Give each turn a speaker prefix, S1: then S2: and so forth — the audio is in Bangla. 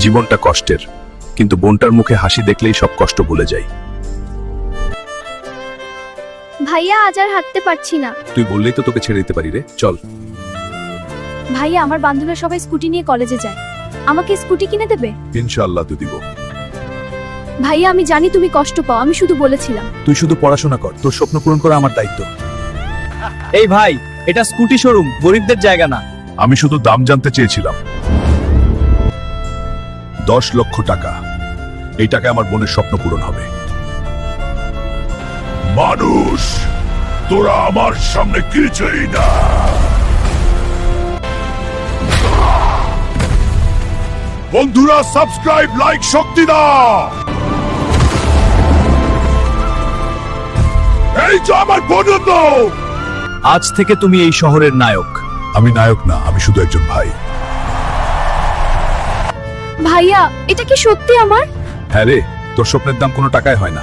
S1: জীবনটা কষ্টের, কিন্তু বোনটার মুখে হাসি দেখলেই সব কষ্ট ভুলে যাই।
S2: ভাইয়া আজ আর হাঁটতে পারছি না।
S1: তুই বললেই তো তোকে ছেড়ে দিতে পারি রে, চল।
S2: ভাইয়া আমার বান্ধবীরা সবাই স্কুটি নিয়ে কলেজে যায়, আমাকে স্কুটি কিনে দেবে?
S1: ইনশাআল্লাহ তুই দিব।
S2: ভাইয়া আমি জানি তুমি কষ্ট পাও, আমি শুধু বলেছিলাম।
S1: তুই শুধু পড়াশোনা কর, তোর স্বপ্ন পূরণ করা আমার দায়িত্ব।
S3: এই ভাই, এটা স্কুটি শোরুম, গরিবদের জায়গা না।
S1: আমি শুধু দাম জানতে চেয়েছিলাম। 10 লক্ষ টাকা, এই টাকায় আমার বোনের স্বপ্ন পূরণ হবে। মানুষ, তোরা আমার সামনে কিছুই না। বন্ধুরা সাবস্ক্রাইব, লাইক, শক্তি দাও। এই যে আমার বোনের তো।
S3: আজ থেকে তুমি এই শহরের নায়ক।
S1: আমি নায়ক না, আমি শুধু একজন ভাই।
S2: ভাইয়া এটা কি সত্যি আমার?
S1: হ্যাঁ রে, তোর স্বপ্নের দাম কোনো টাকায় হয় না।